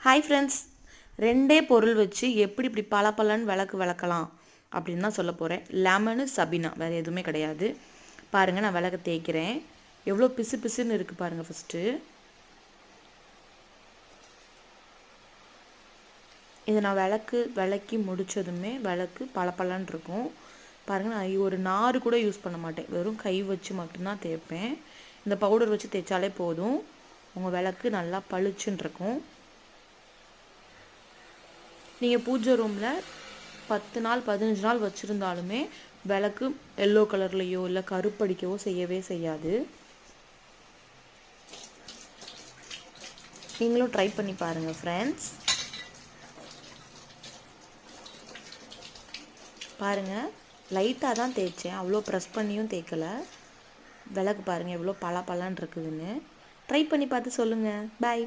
Hi friends, ரெண்டே பொருள் வச்சு எப்படி இப்படி பளபளன்னு விளக்கு விளக்கலாம் அப்படின்னு தான் சொல்ல போகிறேன். லெமனு சபினா, வேறு எதுவுமே கிடையாது. பாருங்கள், நான் விளக்கு தேய்க்கிறேன். எவ்வளோ பிசு பிசுன்னு இருக்குது பாருங்கள். ஃபஸ்ட்டு இதை நான் விளக்கி முடித்ததுமே விளக்கு பளபளன்னு இருக்கும். பாருங்கள், நான் ஒரு நார் கூட யூஸ் பண்ண மாட்டேன், வெறும் கை வச்சு மட்டும்தான் தேய்ப்பேன். இந்த பவுடர் வச்சு தேய்ச்சாலே போதும், உங்கள் விளக்கு நல்லா பளிச்சுன்னு இருக்கும். நீங்கள் பூஜை ரூமில் 10 நாள் 15 நாள் வச்சுருந்தாலுமே விளக்கு எல்லோ கலர்லேயோ இல்லை கருப்படிக்கவோ செய்யவே செய்யாது. நீங்களும் ட்ரை பண்ணி பாருங்கள் ஃப்ரெண்ட்ஸ். பாருங்கள், லைட்டாக தான் தேய்ச்சேன், அவ்வளோ ப்ரெஸ் பண்ணியும் தேய்க்கலை. விளக்கு பாருங்கள் எவ்வளோ பளபளன்னு இருக்குதுன்னு. ட்ரை பண்ணி பார்த்து சொல்லுங்கள். பாய்.